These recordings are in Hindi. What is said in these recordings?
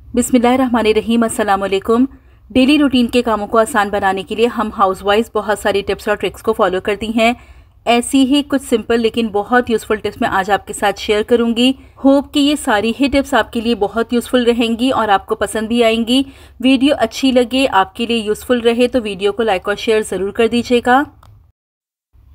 बिस्मिल्लाहिर्रहमानिर्रहीम, अस्सलाम वालेकुम। डेली रूटीन के कामों को आसान बनाने के लिए हम हाउसवाइफ बहुत सारी टिप्स और ट्रिक्स को फॉलो करती हैं। ऐसी ही कुछ सिंपल लेकिन बहुत यूज़फुल टिप्स मैं आज आपके साथ शेयर करूंगी। होप कि ये सारी ही टिप्स आपके लिए बहुत यूज़फुल रहेंगी और आपको पसंद भी आएंगी। वीडियो अच्छी लगे, आपके लिए यूज़फुल रहे तो वीडियो को लाइक और शेयर ज़रूर कर दीजिएगा।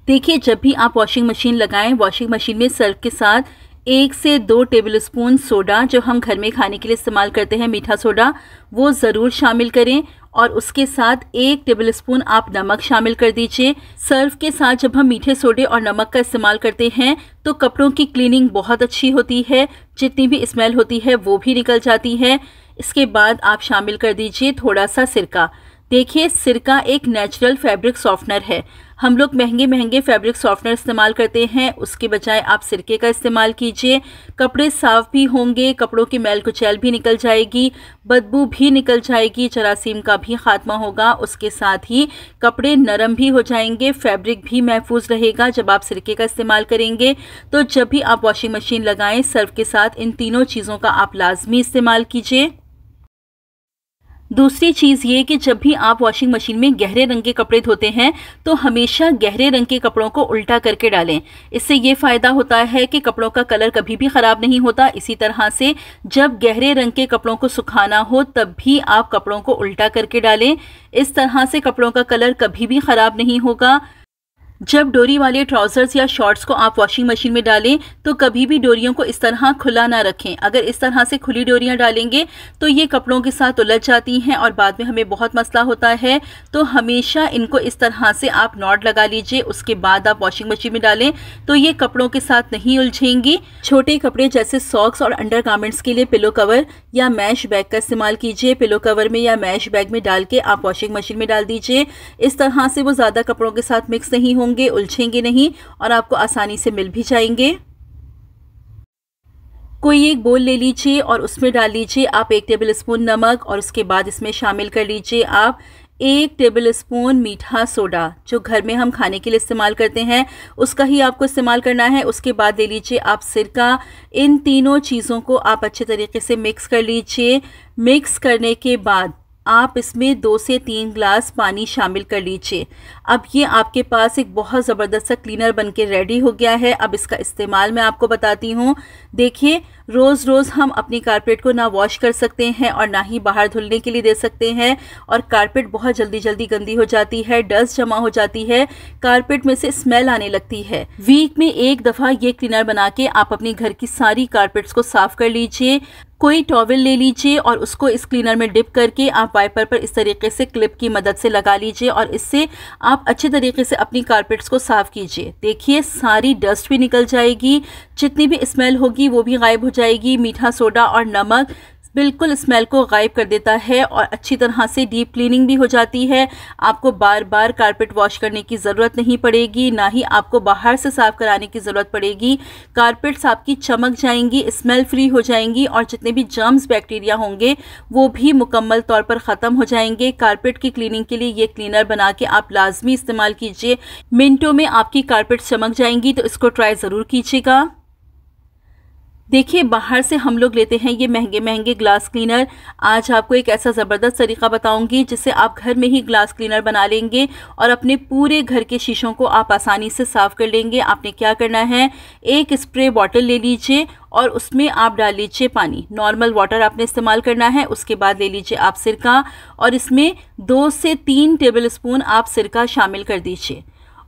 देखिए, जब भी आप वॉशिंग मशीन लगाएं, वॉशिंग मशीन में सर्फ के साथ 1 से 2 टेबलस्पून सोडा, जो हम घर में खाने के लिए इस्तेमाल करते हैं मीठा सोडा, वो ज़रूर शामिल करें और उसके साथ 1 टेबलस्पून आप नमक शामिल कर दीजिए। सर्फ के साथ जब हम मीठे सोडे और नमक का इस्तेमाल करते हैं तो कपड़ों की क्लीनिंग बहुत अच्छी होती है, जितनी भी स्मेल होती है वो भी निकल जाती है। इसके बाद आप शामिल कर दीजिए थोड़ा सा सिरका। देखिए, सिरका एक नेचुरल फैब्रिक सॉफ्टनर है। हम लोग महंगे महंगे फैब्रिक सॉफ्टनर इस्तेमाल करते हैं, उसके बजाय आप सिरके का इस्तेमाल कीजिए। कपड़े साफ भी होंगे, कपड़ों की मैल कुचैल भी निकल जाएगी, बदबू भी निकल जाएगी, जरासीम का भी खात्मा होगा। उसके साथ ही कपड़े नरम भी हो जाएंगे, फैब्रिक भी महफूज रहेगा जब आप सिरके का इस्तेमाल करेंगे। तो जब भी आप वॉशिंग मशीन लगाएं, सर्फ के साथ इन तीनों चीज़ों का आप लाजमी इस्तेमाल कीजिए। दूसरी चीज़ ये कि जब भी आप वॉशिंग मशीन में गहरे रंग के कपड़े धोते हैं तो हमेशा गहरे रंग के कपड़ों को उल्टा करके डालें। इससे ये फ़ायदा होता है कि कपड़ों का कलर कभी भी ख़राब नहीं होता। इसी तरह से जब गहरे रंग के कपड़ों को सुखाना हो तब भी आप कपड़ों को उल्टा करके डालें। इस तरह से कपड़ों का कलर कभी भी ख़राब नहीं होगा। जब डोरी वाले ट्राउजर्स या शॉर्ट्स को आप वॉशिंग मशीन में डालें तो कभी भी डोरियों को इस तरह खुला ना रखें। अगर इस तरह से खुली डोरियां डालेंगे तो ये कपड़ों के साथ उलझ जाती हैं और बाद में हमें बहुत मसला होता है। तो हमेशा इनको इस तरह से आप नॉट लगा लीजिए, उसके बाद आप वॉशिंग मशीन में डालें तो ये कपड़ों के साथ नहीं उलझेंगी। छोटे कपड़े जैसे सॉक्स और अंडर गारमेंट्स के लिए पिलो कवर या मैश बैग का इस्तेमाल कीजिए। पिलो कवर में या मैश बैग में डाल के आप वॉशिंग मशीन में डाल दीजिए। इस तरह से वो ज़्यादा कपड़ों के साथ मिक्स नहीं होंगे, उलझेंगे नहीं और आपको आसानी से मिल भी जाएंगे। कोई एक बोल ले लीजिए और उसमें डाल लीजिए आप 1 टेबलस्पून नमक और उसके बाद इसमें शामिल कर लीजिए आप 1 टेबलस्पून मीठा सोडा, जो घर में हम खाने के लिए इस्तेमाल करते हैं उसका ही आपको इस्तेमाल करना है। उसके बाद ले लीजिए आप सिरका। इन तीनों चीज़ों को आप अच्छे तरीके से मिक्स कर लीजिए। मिक्स करने के बाद आप इसमें 2 से 3 ग्लास पानी शामिल कर लीजिए। अब ये आपके पास एक बहुत ज़बरदस्त सा क्लीनर बनके रेडी हो गया है। अब इसका इस्तेमाल मैं आपको बताती हूँ। देखिए, रोज़ रोज़ हम अपनी कारपेट को ना वॉश कर सकते हैं और ना ही बाहर धुलने के लिए दे सकते हैं, और कारपेट बहुत जल्दी जल्दी गंदी हो जाती है, डस्ट जमा हो जाती है, कारपेट में से स्मेल आने लगती है। वीक में एक दफ़ा ये क्लीनर बना के आप अपने घर की सारी कारपेट्स को साफ़ कर लीजिए। कोई टॉवल ले लीजिए और उसको इस क्लीनर में डिप करके आप वाइपर पर इस तरीके से क्लिप की मदद से लगा लीजिए और इससे आप अच्छे तरीके से अपनी कारपेट्स को साफ़ कीजिए। देखिए, सारी डस्ट भी निकल जाएगी, जितनी भी स्मेल होगी वो भी गायब हो जाएगी। मीठा सोडा और नमक बिल्कुल स्मेल को गायब कर देता है और अच्छी तरह से डीप क्लीनिंग भी हो जाती है। आपको बार बार कारपेट वॉश करने की ज़रूरत नहीं पड़ेगी, ना ही आपको बाहर से साफ़ कराने की ज़रूरत पड़ेगी। कारपेट्स आपकी चमक जाएंगी, स्मेल फ्री हो जाएंगी और जितने भी जर्म्स बैक्टीरिया होंगे वो भी मुकम्मल तौर पर ख़त्म हो जाएंगे। कारपेट की क्लीनिंग के लिए ये क्लीनर बना के आप लाजमी इस्तेमाल कीजिए। मिनटों में आपकी कारपेट चमक जाएंगी, तो इसको ट्राई ज़रूर कीजिएगा। देखिए, बाहर से हम लोग लेते हैं ये महंगे महंगे ग्लास क्लीनर। आज आपको एक ऐसा ज़बरदस्त तरीका बताऊंगी जिससे आप घर में ही ग्लास क्लीनर बना लेंगे और अपने पूरे घर के शीशों को आप आसानी से साफ़ कर लेंगे। आपने क्या करना है, एक स्प्रे बॉटल ले लीजिए और उसमें आप डाल लीजिए पानी। नॉर्मल वाटर आपने इस्तेमाल करना है। उसके बाद ले लीजिए आप सिरका और इसमें 2 से 3 टेबलस्पून आप सिरका शामिल कर दीजिए।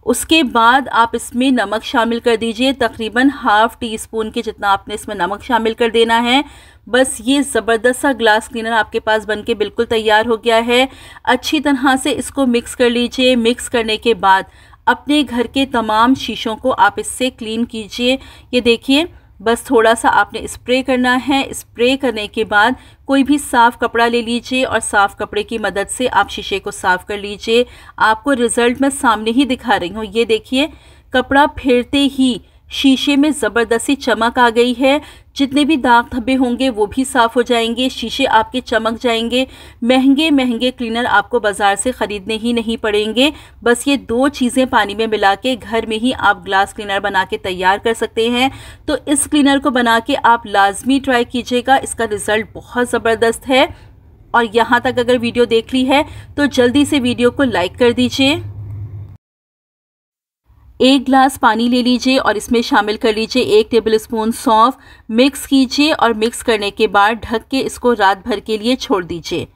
उसके बाद आप इसमें नमक शामिल कर दीजिए, तकरीबन ½ टीस्पून के जितना आपने इसमें नमक शामिल कर देना है। बस ये ज़बरदस्त सा ग्लास क्लीनर आपके पास बनके बिल्कुल तैयार हो गया है। अच्छी तरह से इसको मिक्स कर लीजिए। मिक्स करने के बाद अपने घर के तमाम शीशों को आप इससे क्लीन कीजिए। ये देखिए, बस थोड़ा सा आपने स्प्रे करना है। स्प्रे करने के बाद कोई भी साफ़ कपड़ा ले लीजिए और साफ़ कपड़े की मदद से आप शीशे को साफ़ कर लीजिए। आपको रिज़ल्ट मैं सामने ही दिखा रही हूँ। ये देखिए, कपड़ा फेरते ही शीशे में ज़बरदस्त सी चमक आ गई है। जितने भी दाग धब्बे होंगे वो भी साफ़ हो जाएंगे, शीशे आपके चमक जाएंगे। महंगे महंगे क्लीनर आपको बाज़ार से ख़रीदने ही नहीं पड़ेंगे। बस ये 2 चीज़ें पानी में मिला के घर में ही आप ग्लास क्लीनर बना के तैयार कर सकते हैं। तो इस क्लीनर को बना के आप लाजमी ट्राई कीजिएगा, इसका रिज़ल्ट बहुत ज़बरदस्त है। और यहाँ तक अगर वीडियो देख ली है तो जल्दी से वीडियो को लाइक कर दीजिए। 1 ग्लास पानी ले लीजिए और इसमें शामिल कर लीजिए 1 टेबलस्पून सौंफ। मिक्स कीजिए और मिक्स करने के बाद ढक के इसको रात भर के लिए छोड़ दीजिए।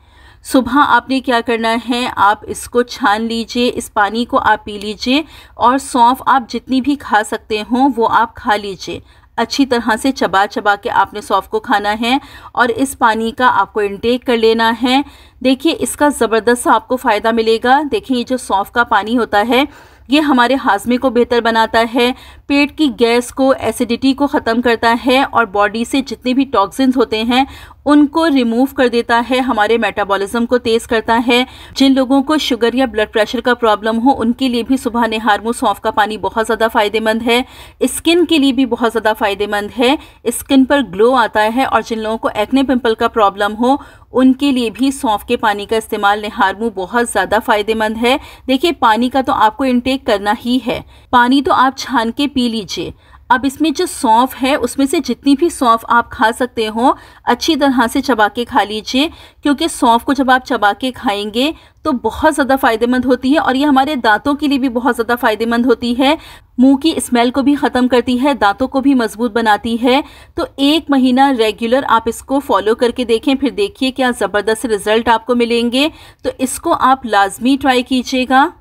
सुबह आपने क्या करना है, आप इसको छान लीजिए, इस पानी को आप पी लीजिए और सौंफ आप जितनी भी खा सकते हो वो आप खा लीजिए। अच्छी तरह से चबा चबा के आपने सौंफ को खाना है और इस पानी का आपको इंटेक कर लेना है। देखिए इसका ज़बरदस्त आपको फ़ायदा मिलेगा। देखिए ये जो सौंफ का पानी होता है ये हमारे हाजमे को बेहतर बनाता है, पेट की गैस को, एसिडिटी को ख़त्म करता है और बॉडी से जितने भी टॉक्सिन्स होते हैं उनको रिमूव कर देता है, हमारे मेटाबॉलिज्म को तेज़ करता है। जिन लोगों को शुगर या ब्लड प्रेशर का प्रॉब्लम हो उनके लिए भी सुबह निहार मुँह सौंफ का पानी बहुत ज़्यादा फ़ायदेमंद है। स्किन के लिए भी बहुत ज़्यादा फ़ायदेमंद है, स्किन पर ग्लो आता है। और जिन लोगों को एक्ने पिंपल का प्रॉब्लम हो उनके लिए भी सौंफ के पानी का इस्तेमाल निहार मुँह बहुत ज़्यादा फ़ायदेमंद है। देखिए पानी का तो आपको इंटेक करना ही है, पानी तो आप छान के पी लीजिए। अब इसमें जो सौंफ है उसमें से जितनी भी सौंफ आप खा सकते हो अच्छी तरह से चबा के खा लीजिए, क्योंकि सौंफ को जब आप चबा के खाएंगे तो बहुत ज़्यादा फ़ायदेमंद होती है और ये हमारे दांतों के लिए भी बहुत ज़्यादा फ़ायदेमंद होती है। मुंह की स्मेल को भी ख़त्म करती है, दांतों को भी मजबूत बनाती है। तो 1 महीना रेगुलर आप इसको फॉलो करके देखें, फिर देखिए क्या ज़बरदस्त रिज़ल्ट आपको मिलेंगे। तो इसको आप लाजमी ट्राई कीजिएगा।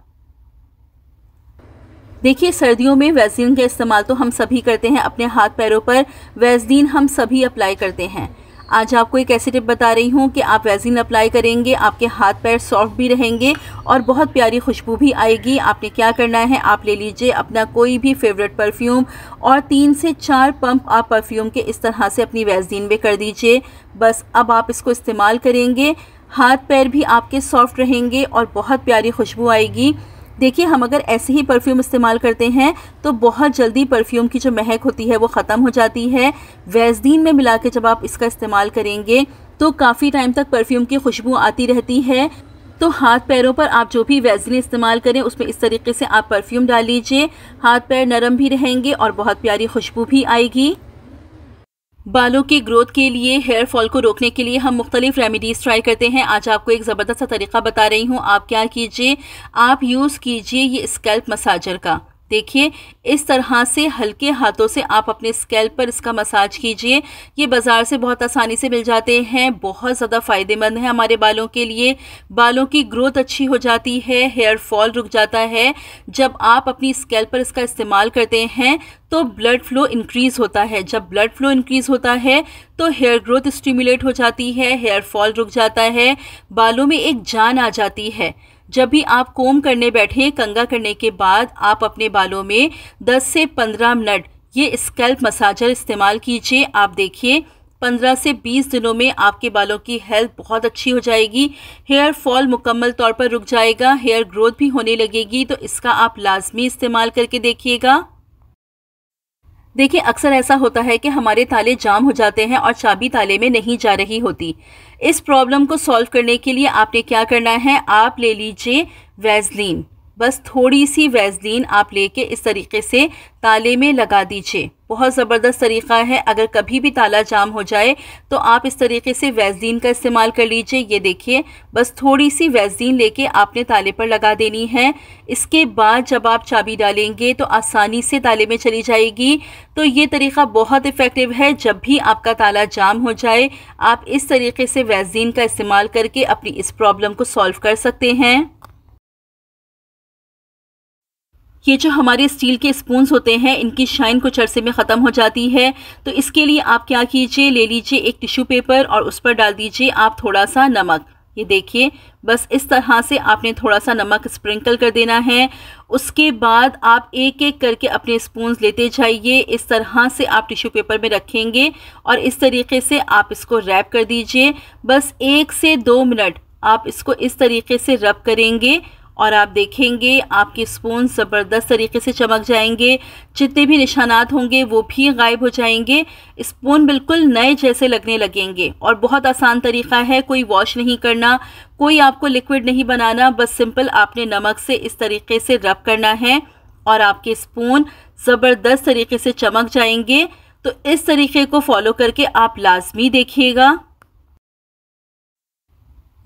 देखिए सर्दियों में वैसलीन का इस्तेमाल तो हम सभी करते हैं, अपने हाथ पैरों पर वैसलीन हम सभी अप्लाई करते हैं। आज आपको एक ऐसी टिप बता रही हूँ कि आप वैसलीन अप्लाई करेंगे, आपके हाथ पैर सॉफ्ट भी रहेंगे और बहुत प्यारी खुशबू भी आएगी। आपने क्या करना है, आप ले लीजिए अपना कोई भी फेवरेट परफ्यूम और 3 से 4 पंप आप परफ्यूम के इस तरह से अपनी वैसलीन में कर दीजिए। बस अब आप इसको इस्तेमाल करेंगे, हाथ पैर भी आपके सॉफ्ट रहेंगे और बहुत प्यारी खुशबू आएगी। देखिए हम अगर ऐसे ही परफ्यूम इस्तेमाल करते हैं तो बहुत जल्दी परफ्यूम की जो महक होती है वो ख़त्म हो जाती है। वैसलीन में मिला के जब आप इसका इस्तेमाल करेंगे तो काफ़ी टाइम तक परफ्यूम की खुशबू आती रहती है। तो हाथ पैरों पर आप जो भी वैसलीन इस्तेमाल करें उसमें इस तरीके से आप परफ्यूम डाल लीजिए, हाथ पैर नरम भी रहेंगे और बहुत प्यारी खुशबू भी आएगी। बालों की ग्रोथ के लिए, हेयर फॉल को रोकने के लिए हम मुख्तलिफ रेमेडीज़ ट्राई करते हैं। आज आपको एक ज़बरदस्त सा तरीका बता रही हूँ। आप क्या कीजिए, आप यूज़ कीजिए ये स्कैल्प मसाजर का। देखिए इस तरह से हल्के हाथों से आप अपने स्कैल्प पर इसका मसाज कीजिए। ये बाज़ार से बहुत आसानी से मिल जाते हैं, बहुत ज़्यादा फ़ायदेमंद है हमारे बालों के लिए। बालों की ग्रोथ अच्छी हो जाती है, हेयर फॉल रुक जाता है। जब आप अपनी स्कैल्प पर इसका इस्तेमाल करते हैं तो ब्लड फ्लो इंक्रीज़ होता है। जब ब्लड फ्लो इंक्रीज़ होता है तो हेयर ग्रोथ स्टिमुलेट हो जाती है, हेयर फॉल रुक जाता है, बालों में एक जान आ जाती है। जब भी आप कोम करने बैठे, कंघा करने के बाद आप अपने बालों में 10 से 15 मिनट ये स्कैल्प मसाजर इस्तेमाल कीजिए। आप देखिए 15 से 20 दिनों में आपके बालों की हेल्थ बहुत अच्छी हो जाएगी, हेयर फॉल मुकम्मल तौर पर रुक जाएगा, हेयर ग्रोथ भी होने लगेगी। तो इसका आप लाजमी इस्तेमाल करके देखिएगा। देखिए अक्सर ऐसा होता है कि हमारे ताले जाम हो जाते हैं और चाबी ताले में नहीं जा रही होती। इस प्रॉब्लम को सॉल्व करने के लिए आपने क्या करना है, आप ले लीजिए वैसलीन। बस थोड़ी सी वैसलीन आप लेके इस तरीके से ताले में लगा दीजिए। बहुत ज़बरदस्त तरीका है, अगर कभी भी ताला जाम हो जाए तो आप इस तरीके से वैसलीन का इस्तेमाल कर लीजिए। ये देखिए बस थोड़ी सी वैसलीन लेके आपने ताले पर लगा देनी है। इसके बाद जब आप चाबी डालेंगे तो आसानी से ताले में चली जाएगी। तो ये तरीका बहुत इफ़ेक्टिव है। जब भी आपका ताला जाम हो जाए आप इस तरीके से वैसलीन का इस्तेमाल करके अपनी इस प्रॉब्लम को सॉल्व कर सकते हैं। ये जो हमारे स्टील के स्पून्स होते हैं इनकी शाइन कुछ अरसे में ख़त्म हो जाती है। तो इसके लिए आप क्या कीजिए, ले लीजिए एक टिश्यू पेपर और उस पर डाल दीजिए आप थोड़ा सा नमक। ये देखिए बस इस तरह से आपने थोड़ा सा नमक स्प्रिंकल कर देना है। उसके बाद आप एक एक करके अपने स्पून्स लेते जाइए। इस तरह से आप टिश्यू पेपर में रखेंगे और इस तरीके से आप इसको रैप कर दीजिए। बस 1 से 2 मिनट आप इसको इस तरीके से रब करेंगे और आप देखेंगे आपके स्पून ज़बरदस्त तरीके से चमक जाएंगे, जितने भी निशानात होंगे वो भी गायब हो जाएंगे। स्पून बिल्कुल नए जैसे लगने लगेंगे और बहुत आसान तरीका है, कोई वॉश नहीं करना, कोई आपको लिक्विड नहीं बनाना, बस सिंपल आपने नमक से इस तरीके से रब करना है और आपके स्पून ज़बरदस्त तरीके से चमक जाएंगे। तो इस तरीके को फॉलो करके आप लाजमी देखिएगा।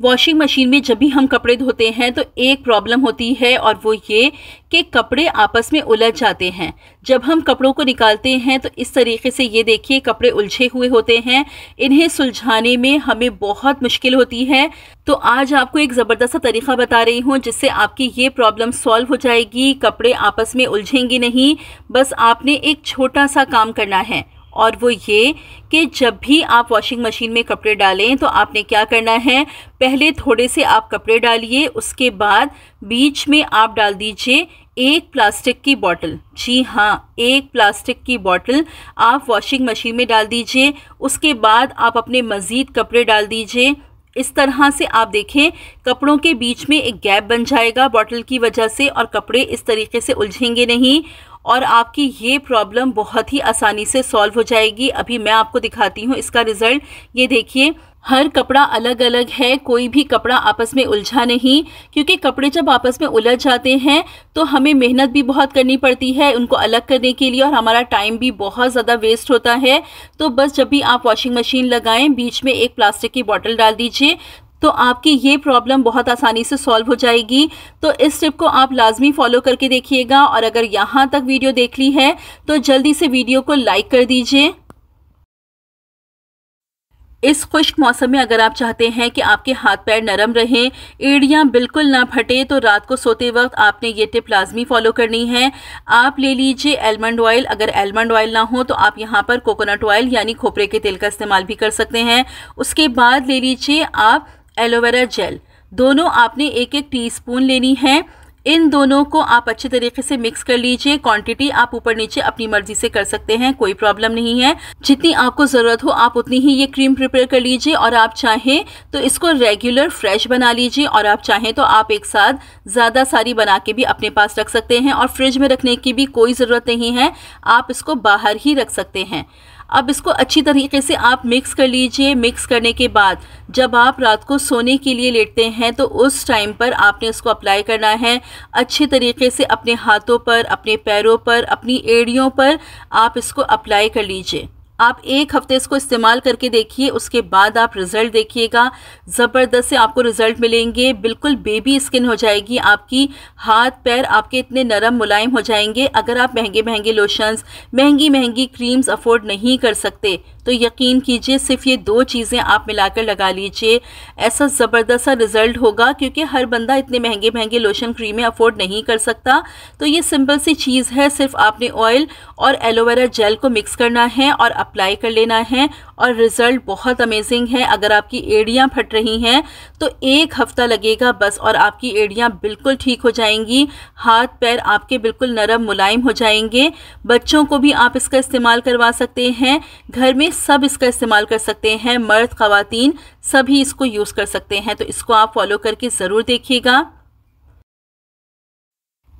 वॉशिंग मशीन में जब भी हम कपड़े धोते हैं तो एक प्रॉब्लम होती है और वो ये कि कपड़े आपस में उलझ जाते हैं। जब हम कपड़ों को निकालते हैं तो इस तरीके से ये देखिए कपड़े उलझे हुए होते हैं, इन्हें सुलझाने में हमें बहुत मुश्किल होती है। तो आज आपको एक ज़बरदस्त तरीका बता रही हूँ जिससे आपकी ये प्रॉब्लम सॉल्व हो जाएगी, कपड़े आपस में उलझेंगे नहीं। बस आपने एक छोटा सा काम करना है और वो ये कि जब भी आप वॉशिंग मशीन में कपड़े डालें तो आपने क्या करना है, पहले थोड़े से आप कपड़े डालिए, उसके बाद बीच में आप डाल दीजिए एक प्लास्टिक की बोतल। जी हाँ, एक प्लास्टिक की बोतल आप वॉशिंग मशीन में डाल दीजिए। उसके बाद आप अपने मज़ीद कपड़े डाल दीजिए। इस तरह से आप देखें कपड़ों के बीच में एक गैप बन जाएगा बोतल की वजह से और कपड़े इस तरीके से उलझेंगे नहीं और आपकी ये प्रॉब्लम बहुत ही आसानी से सॉल्व हो जाएगी। अभी मैं आपको दिखाती हूँ इसका रिज़ल्ट। ये देखिए हर कपड़ा अलग अलग है, कोई भी कपड़ा आपस में उलझा नहीं, क्योंकि कपड़े जब आपस में उलझ जाते हैं तो हमें मेहनत भी बहुत करनी पड़ती है उनको अलग करने के लिए और हमारा टाइम भी बहुत ज़्यादा वेस्ट होता है। तो बस जब भी आप वॉशिंग मशीन लगाएं बीच में एक प्लास्टिक की बोतल डाल दीजिए तो आपकी ये प्रॉब्लम बहुत आसानी से सॉल्व हो जाएगी। तो इस टिप को आप लाजमी फॉलो करके देखिएगा और अगर यहाँ तक वीडियो देख ली है तो जल्दी से वीडियो को लाइक कर दीजिए। इस खुश्क मौसम में अगर आप चाहते हैं कि आपके हाथ पैर नरम रहें, एड़ियाँ बिल्कुल ना फटे, तो रात को सोते वक्त आपने ये टिप लाजमी फॉलो करनी है। आप ले लीजिए आलमंड ऑयल, अगर आलमंड ऑयल ना हो तो आप यहाँ पर कोकोनट ऑयल यानी खोपरे के तेल का इस्तेमाल भी कर सकते हैं। उसके बाद ले लीजिए आप एलोवेरा जेल, दोनों आपने एक एक टीस्पून लेनी है। इन दोनों को आप अच्छे तरीके से मिक्स कर लीजिए। क्वांटिटी आप ऊपर नीचे अपनी मर्जी से कर सकते हैं, कोई प्रॉब्लम नहीं है। जितनी आपको ज़रूरत हो आप उतनी ही ये क्रीम प्रिपेयर कर लीजिए और आप चाहें तो इसको रेगुलर फ्रेश बना लीजिए और आप चाहें तो आप एक साथ ज़्यादा सारी बना के भी अपने पास रख सकते हैं और फ्रिज में रखने की भी कोई ज़रूरत नहीं है, आप इसको बाहर ही रख सकते हैं। अब इसको अच्छी तरीके से आप मिक्स कर लीजिए। मिक्स करने के बाद जब आप रात को सोने के लिए लेटते हैं तो उस टाइम पर आपने इसको अप्लाई करना है अच्छे तरीके से अपने हाथों पर, अपने पैरों पर, अपनी एड़ियों पर आप इसको अप्लाई कर लीजिए। आप एक हफ्ते इसको इस्तेमाल करके देखिए, उसके बाद आप रिज़ल्ट देखिएगा, ज़बरदस्त से आपको रिज़ल्ट मिलेंगे। बिल्कुल बेबी स्किन हो जाएगी आपकी, हाथ पैर आपके इतने नरम मुलायम हो जाएंगे। अगर आप महंगे महंगे लोशंस, महंगी महंगी क्रीम्स अफोर्ड नहीं कर सकते तो यकीन कीजिए सिर्फ ये दो चीज़ें आप मिलाकर लगा लीजिए, ऐसा ज़बरदस्त सा रिज़ल्ट होगा। क्योंकि हर बंदा इतने महंगे महंगे लोशन क्रीमें अफोर्ड नहीं कर सकता। तो ये सिंपल सी चीज़ है, सिर्फ आपने ऑयल और एलोवेरा जेल को मिक्स करना है और अप्लाई कर लेना है और रिज़ल्ट बहुत अमेजिंग है। अगर आपकी एड़ियाँ फट रही हैं तो एक हफ्ता लगेगा बस और आपकी एड़ियाँ बिल्कुल ठीक हो जाएंगी, हाथ पैर आपके बिल्कुल नरम मुलायम हो जाएंगे। बच्चों को भी आप इसका इस्तेमाल करवा सकते हैं, घर में सब इसका इस्तेमाल कर सकते हैं, मर्द ख़वातीन सभी इसको यूज़ कर सकते हैं। तो इसको आप फॉलो करके ज़रूर देखिएगा।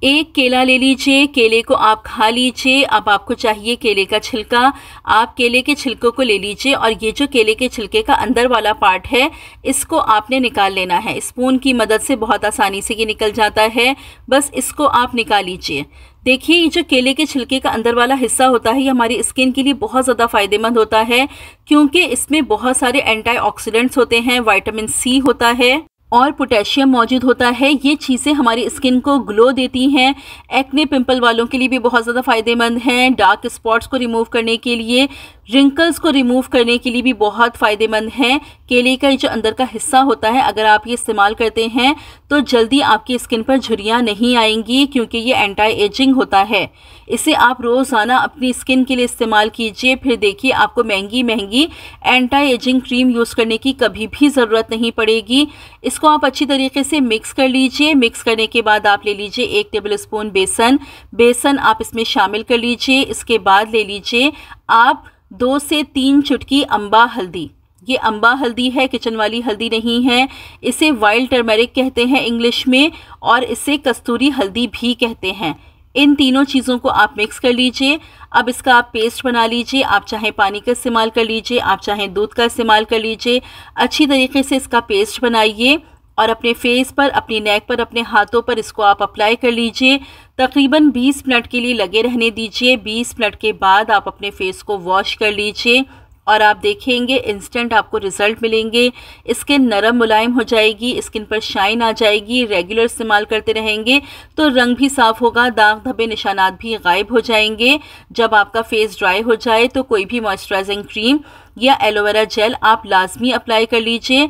एक केला ले लीजिए, केले को आप खा लीजिए। अब आपको चाहिए केले का छिलका, आप केले के छिलकों को ले लीजिए और ये जो केले के छिलके का अंदर वाला पार्ट है इसको आपने निकाल लेना है। स्पून की मदद से बहुत आसानी से ये निकल जाता है, बस इसको आप निकाल लीजिए। देखिए ये जो केले के छिलके का अंदर वाला हिस्सा होता है ये हमारी स्किन के लिए बहुत ज़्यादा फ़ायदेमंद होता है, क्योंकि इसमें बहुत सारे एंटीऑक्सीडेंट्स होते हैं, विटामिन सी होता है और पोटेशियम मौजूद होता है। ये चीज़ें हमारी स्किन को ग्लो देती हैं, एक्ने पिंपल वालों के लिए भी बहुत ज़्यादा फ़ायदेमंद हैं, डार्क स्पॉट्स को रिमूव करने के लिए, रिंकल्स को रिमूव करने के लिए भी बहुत फ़ायदेमंद हैं। केले का जो अंदर का हिस्सा होता है अगर आप ये इस्तेमाल करते हैं तो जल्दी आपकी स्किन पर झुर्रियाँ नहीं आएंगी, क्योंकि ये एंटी एजिंग होता है। इसे आप रोज़ाना अपनी स्किन के लिए इस्तेमाल कीजिए, फिर देखिए आपको महंगी महंगी एंटी एजिंग क्रीम यूज़ करने की कभी भी ज़रूरत नहीं पड़ेगी। इसको आप अच्छी तरीके से मिक्स कर लीजिए। मिक्स करने के बाद आप ले लीजिए 1 टेबल स्पून बेसन आप इसमें शामिल कर लीजिए। इसके बाद ले लीजिए आप 2 से 3 चुटकी अम्बा हल्दी, ये अम्बा हल्दी है, किचन वाली हल्दी नहीं है। इसे वाइल्ड टर्मरिक कहते हैं इंग्लिश में, और इसे कस्तूरी हल्दी भी कहते हैं। इन तीनों चीज़ों को आप मिक्स कर लीजिए। अब इसका आप पेस्ट बना लीजिए। आप चाहे पानी का इस्तेमाल कर लीजिए, आप चाहे दूध का इस्तेमाल कर लीजिए। अच्छी तरीके से इसका पेस्ट बनाइए और अपने फेस पर, अपनी नेक पर, अपने हाथों पर इसको आप अप्लाई कर लीजिए। तकरीबन 20 मिनट के लिए लगे रहने दीजिए। 20 मिनट के बाद आप अपने फेस को वॉश कर लीजिए और आप देखेंगे इंस्टेंट आपको रिज़ल्ट मिलेंगे। स्किन नरम मुलायम हो जाएगी, स्किन पर शाइन आ जाएगी। रेगुलर इस्तेमाल करते रहेंगे तो रंग भी साफ़ होगा, दाग धब्बे निशानात भी गायब हो जाएंगे। जब आपका फेस ड्राई हो जाए तो कोई भी मॉइस्चराइजिंग क्रीम या एलोवेरा जेल आप लाजमी अप्लाई कर लीजिए।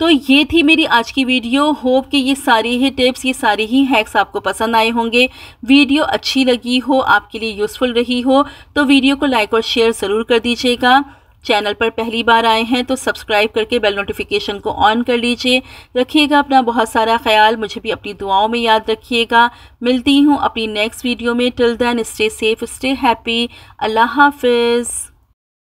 तो ये थी मेरी आज की वीडियो। होप कि ये सारी ही टिप्स, ये सारी ही हैक्स आपको पसंद आए होंगे। वीडियो अच्छी लगी हो, आपके लिए यूज़फुल रही हो तो वीडियो को लाइक और शेयर ज़रूर कर दीजिएगा। चैनल पर पहली बार आए हैं तो सब्सक्राइब करके बेल नोटिफिकेशन को ऑन कर लीजिए। रखिएगा अपना बहुत सारा ख्याल, मुझे भी अपनी दुआओं में याद रखिएगा। मिलती हूँ अपनी नेक्स्ट वीडियो में। Till then stay safe, stay happy. अल्लाह हाफिज़।